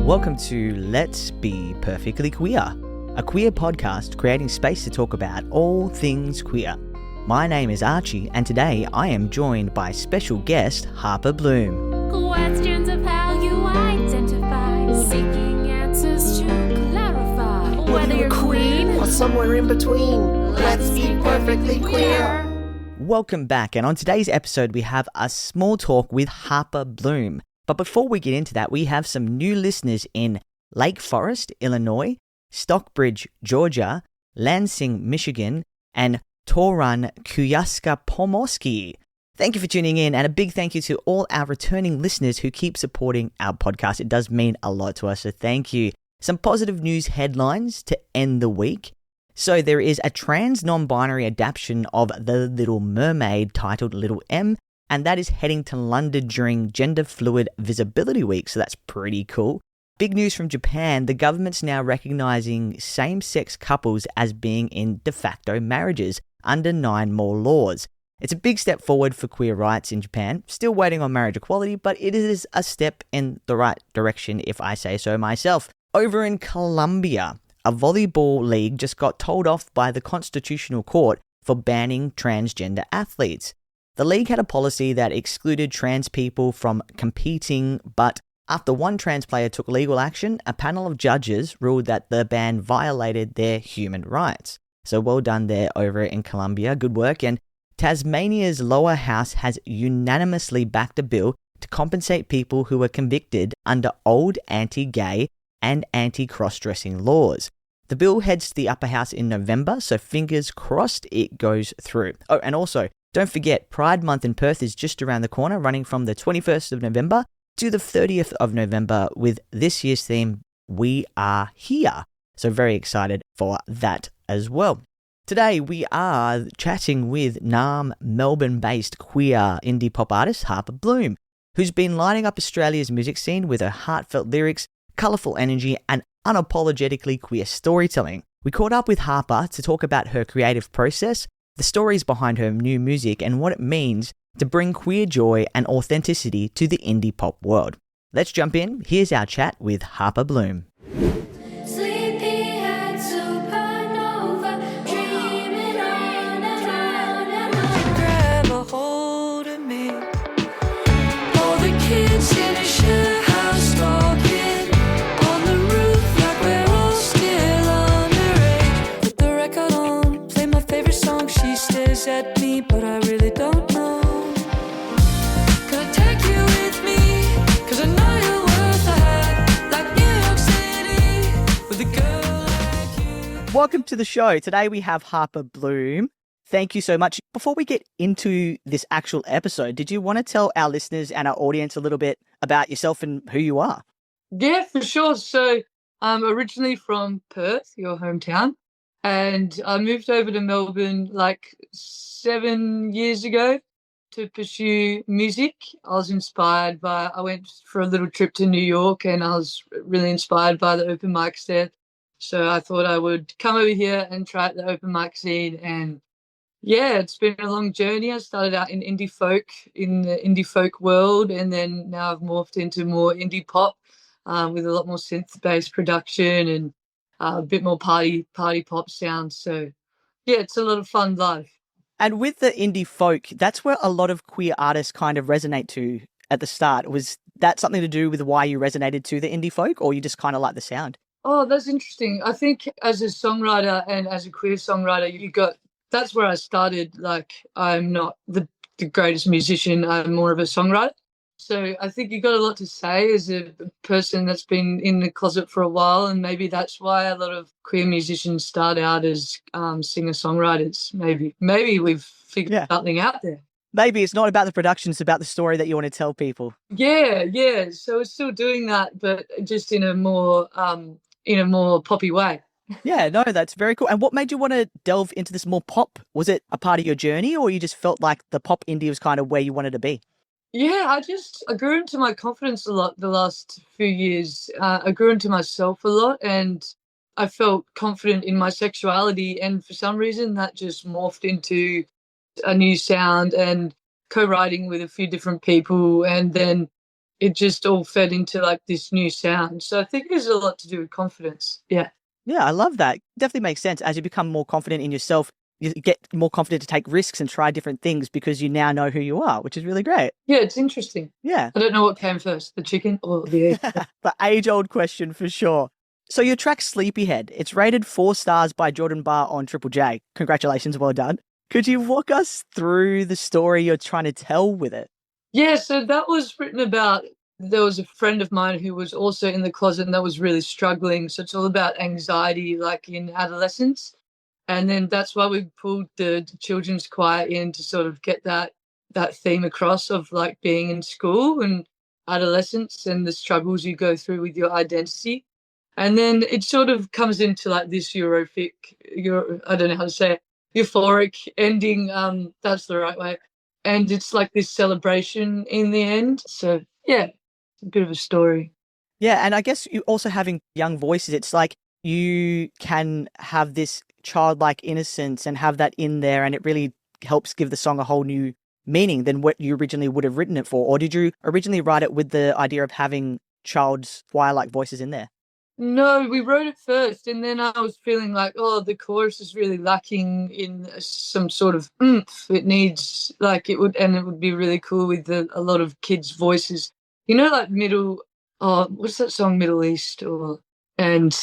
Welcome to Let's Be Perfectly Queer, a queer podcast creating space to talk about all things queer. My name is Archie, and today I am joined by special guest Harper Bloom. Questions of how you identify, seeking answers to clarify. Whether you're queen or somewhere in between, let's be perfectly queer. Welcome back, and on today's episode we have a small talk with Harper Bloom. But before we get into that, we have some new listeners in Lake Forest, Illinois, Stockbridge, Georgia, Lansing, Michigan, and Toran, Kuyaska-Pomorsky. Thank you for tuning in, and a big thank you to all our returning listeners who keep supporting our podcast. It does mean a lot to us, so thank you. Some positive news headlines to end the week. So there is a trans non-binary adaptation of The Little Mermaid titled Little M, and that is heading to London during Gender Fluid Visibility Week, so that's pretty cool. Big news from Japan, the government's now recognizing same-sex couples as being in de facto marriages under 9 more laws. It's a big step forward for queer rights in Japan, still waiting on marriage equality, but it is a step in the right direction if I say so myself. Over in Colombia, a volleyball league just got told off by the Constitutional Court for banning transgender athletes. The league had a policy that excluded trans people from competing, but after one trans player took legal action, a panel of judges ruled that the ban violated their human rights. So well done there over in Colombia. Good work. And Tasmania's lower house has unanimously backed a bill to compensate people who were convicted under old anti-gay and anti-cross-dressing laws. The bill heads to the upper house in November, so fingers crossed it goes through. Oh, and also, don't forget, Pride Month in Perth is just around the corner, running from the 21st of November to the 30th of November with this year's theme, We Are Here. So very excited for that as well. Today we are chatting with Melbourne-based queer indie pop artist Harper Bloom, who's been lighting up Australia's music scene with her heartfelt lyrics, colourful energy, and unapologetically queer storytelling. We caught up with Harper to talk about her creative process, the stories behind her new music, and what it means to bring queer joy and authenticity to the indie pop world. Let's jump in. Here's our chat with Harper Bloom. Sleepyhead supernova, dreaming on and on and on. Grab a hold of me. All the kids in a share house talking on the roof like we're all still underage. Put the record on, play my favorite song. She stares at me, but I really don't know. Could I take you with me? 'Cause I know you're worth a hat, like New York City, with a girl like you. Welcome to the show. Today we have Harper Bloom. Thank you so much. Before we get into this actual episode, did you want to tell our listeners and our audience a little bit about yourself and who you are? Yeah, for sure. So I'm originally from Perth, your hometown, and I moved over to Melbourne like 7 years ago to pursue music. I went for a little trip to New York and I was really inspired by the open mics there. So I thought I would come over here and try out the open mic scene. And yeah, it's been a long journey. I started out in indie folk, in the indie folk world, and then now I've morphed into more indie pop with a lot more synth-based production and a bit more party pop sound. So yeah, it's a lot of fun life. And with the indie folk, that's where a lot of queer artists kind of resonate to at the start. Was that something to do with why you resonated to the indie folk, or you just kind of like the sound? Oh, that's interesting. I think as a songwriter and as a queer songwriter, that's where I started. Like, I'm not the greatest musician. I'm more of a songwriter. So I think you got a lot to say as a person that's been in the closet for a while, and maybe that's why a lot of queer musicians start out as singer-songwriters. Maybe we've figured something out there. Maybe it's not about the production, it's about the story that you want to tell people. Yeah. So we're still doing that, but just in a more poppy way. Yeah, no, that's very cool. And what made you want to delve into this more pop? Was it a part of your journey, or you just felt like the pop indie was kind of where you wanted to be? Yeah, I grew into my confidence a lot the last few years. I grew into myself a lot, and I felt confident in my sexuality. And for some reason, that just morphed into a new sound and co-writing with a few different people. And then it just all fed into like this new sound. So I think there's a lot to do with confidence. Yeah. Yeah, I love that. Definitely makes sense. As you become more confident in yourself, you get more confident to take risks and try different things because you now know who you are, which is really great. Yeah, it's interesting. Yeah. I don't know what came first, the chicken or the egg. The age-old question for sure. So your track Sleepyhead, it's rated 4 stars by Jordan Barr on Triple J. Congratulations, well done. Could you walk us through the story you're trying to tell with it? Yeah, so that was written about. There was a friend of mine who was also in the closet and that was really struggling. So it's all about anxiety, like in adolescence. And then that's why we pulled the children's choir in to sort of get that theme across of like being in school and adolescence and the struggles you go through with your identity. And then it sort of comes into like this I don't know how to say it, euphoric ending. That's the right way. And it's like this celebration in the end. So yeah, it's a bit of a story. Yeah, and I guess you also having young voices, it's like you can have this childlike innocence and have that in there, and it really helps give the song a whole new meaning than what you originally would have written it for. Or did you originally write it with the idea of having child's choir-like voices in there? No, we wrote it first, and then I was feeling like, oh, the chorus is really lacking in some sort of oomph. It needs like it would be really cool with a lot of kids' voices. You know, like what's that song, Middle East, or and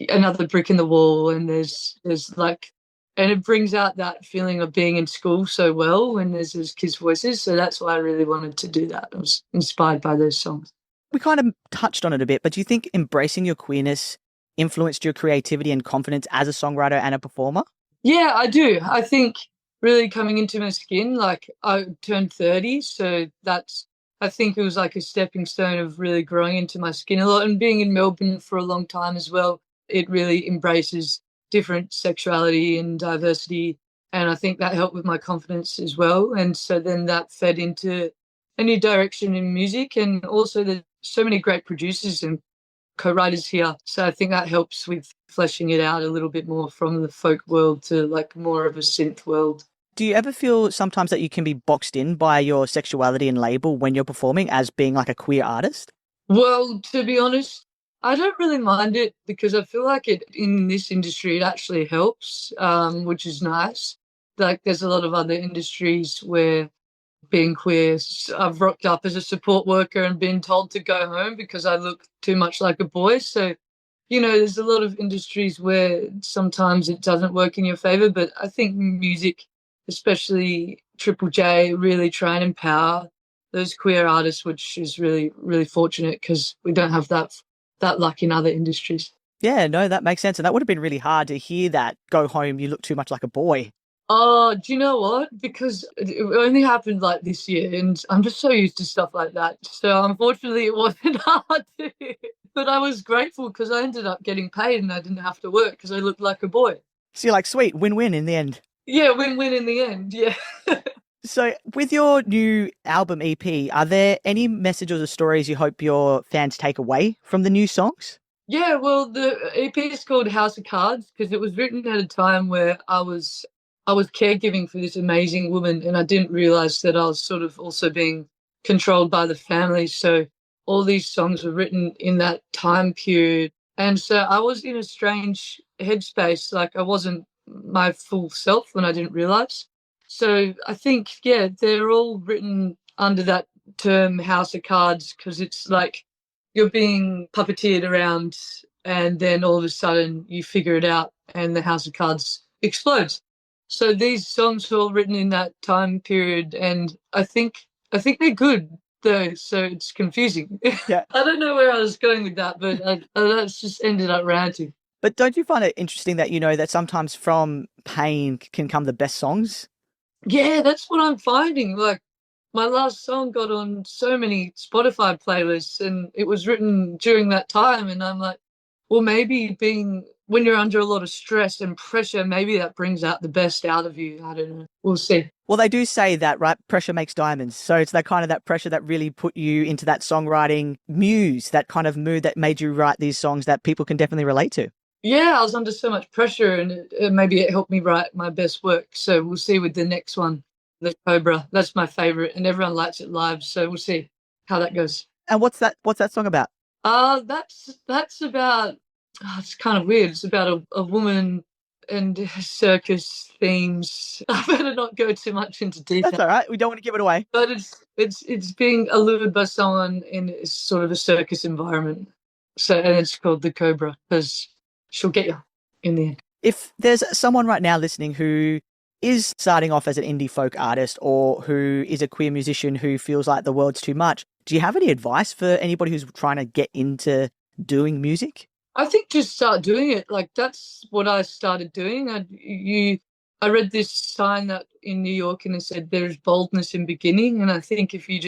another brick in the wall, and there's like, and it brings out that feeling of being in school so well when there's those kids' voices. So that's why I really wanted to do that. I was inspired by those songs. We kind of touched on it a bit, but do you think embracing your queerness influenced your creativity and confidence as a songwriter and a performer? Yeah, I do. I think really coming into my skin, like I turned 30, so I think it was like a stepping stone of really growing into my skin a lot. And being in Melbourne for a long time as well, it really embraces different sexuality and diversity. And I think that helped with my confidence as well. And so then that fed into a new direction in music. And also there's so many great producers and co-writers here. So I think that helps with fleshing it out a little bit more from the folk world to like more of a synth world. Do you ever feel sometimes that you can be boxed in by your sexuality and label when you're performing as being like a queer artist? Well, to be honest, I don't really mind it because I feel like it in this industry it actually helps, which is nice. Like there's a lot of other industries where being queer, I've rocked up as a support worker and been told to go home because I look too much like a boy. So, you know, there's a lot of industries where sometimes it doesn't work in your favor, but I think music, especially Triple J, really try and empower those queer artists, which is really, really fortunate because we don't have that luck in other industries. Yeah, no, that makes sense. And that would have been really hard to hear that, go home, you look too much like a boy. Oh, do you know what? Because it only happened like this year, and I'm just so used to stuff like that. So unfortunately, it wasn't hard to hear. But I was grateful because I ended up getting paid and I didn't have to work because I looked like a boy. So you're like, sweet, win-win in the end. Yeah, win-win in the end, yeah. So with your new album EP, are there any messages or stories you hope your fans take away from the new songs? Yeah, well, the EP is called House of Cards because it was written at a time where I was caregiving for this amazing woman and I didn't realize that I was sort of also being controlled by the family. So all these songs were written in that time period. And so I was in a strange headspace, like I wasn't my full self when I didn't realize. So I think, yeah, they're all written under that term House of Cards because it's like you're being puppeteered around and then all of a sudden you figure it out and the House of Cards explodes. So these songs were all written in that time period and I think they're good though, so it's confusing. Yeah. I don't know where I was going with that, but that's just ended up ranting. But don't you find it interesting that, you know, that sometimes from pain can come the best songs? Yeah, that's what I'm finding. Like my last song got on so many Spotify playlists and it was written during that time. And I'm like, well, maybe when you're under a lot of stress and pressure, maybe that brings out the best out of you. I don't know. We'll see. Well, they do say that, right? Pressure makes diamonds. So it's that kind of that pressure that really put you into that songwriting muse, that kind of mood that made you write these songs that people can definitely relate to. Yeah, I was under so much pressure and maybe it helped me write my best work. So we'll see with the next one, The Cobra. That's my favorite and everyone likes it live. So we'll see how that goes. And what's that song about? That's about. It's kind of weird. It's about a woman and circus themes. I better not go too much into That's detail. all right. We don't want to give it away. But it's being allured by someone in sort of a circus environment. So and it's called the Cobra because she'll get you in the end. If there's someone right now listening who is starting off as an indie folk artist or who is a queer musician who feels like the world's too much, do you have any advice for anybody who's trying to get into doing music? I think just start doing it. Like that's what I started doing. I read this sign that in New York and it said there's boldness in beginning. And I think if you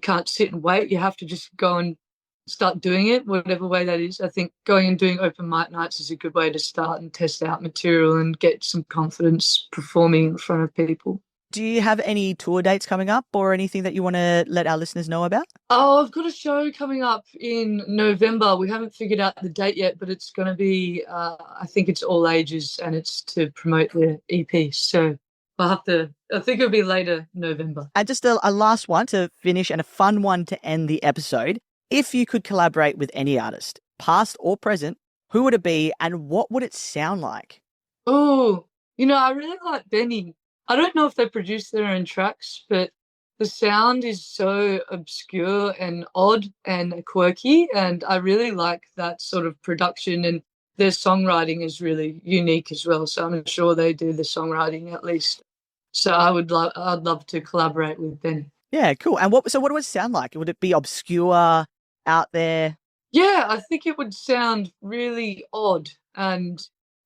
can't sit and wait, you have to just go and start doing it, whatever way that is. I think going and doing open mic nights is a good way to start and test out material and get some confidence performing in front of people. Do you have any tour dates coming up or anything that you want to let our listeners know about? Oh, I've got a show coming up in November. We haven't figured out the date yet, but it's going to be, I think it's all ages and it's to promote the EP. So I think it'll be later November. And just a last one to finish and a fun one to end the episode. If you could collaborate with any artist, past or present, who would it be and what would it sound like? Oh, I really like Benny. I don't know if they produce their own tracks, but the sound is so obscure and odd and quirky, and I really like that sort of production, and their songwriting is really unique as well, so I'm sure they do the songwriting at least. So I'd love to collaborate with Benny. Yeah, cool. And what would it sound like? Would it be obscure, out there? Yeah, I think it would sound really odd and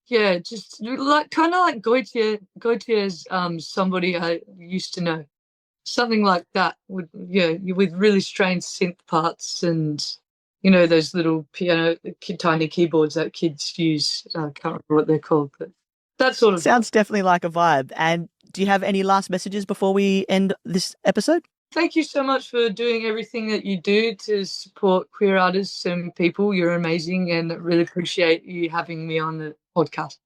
yeah, just like kind of like Gautier's somebody I used to know. Something like that with really strange synth parts and those little piano tiny keyboards that kids use. I can't remember what they're called, but that sort of sounds definitely like a vibe. And do you have any last messages before we end this episode? Thank you so much for doing everything that you do to support queer artists and people. You're amazing and I really appreciate you having me on the podcast.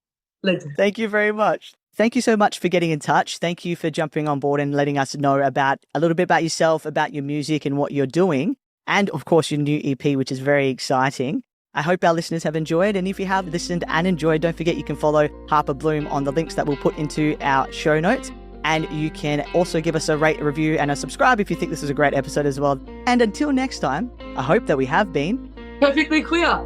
Legend. Thank you very much. Thank you so much for getting in touch. Thank you for jumping on board and letting us know about a little bit about yourself, about your music and what you're doing. And of course, your new EP, which is very exciting. I hope our listeners have enjoyed. And if you have listened and enjoyed, don't forget you can follow Harper Bloom on the links that we'll put into our show notes. And you can also give us a rate, a review, and a subscribe if you think this is a great episode as well. And until next time, I hope that we have been perfectly queer.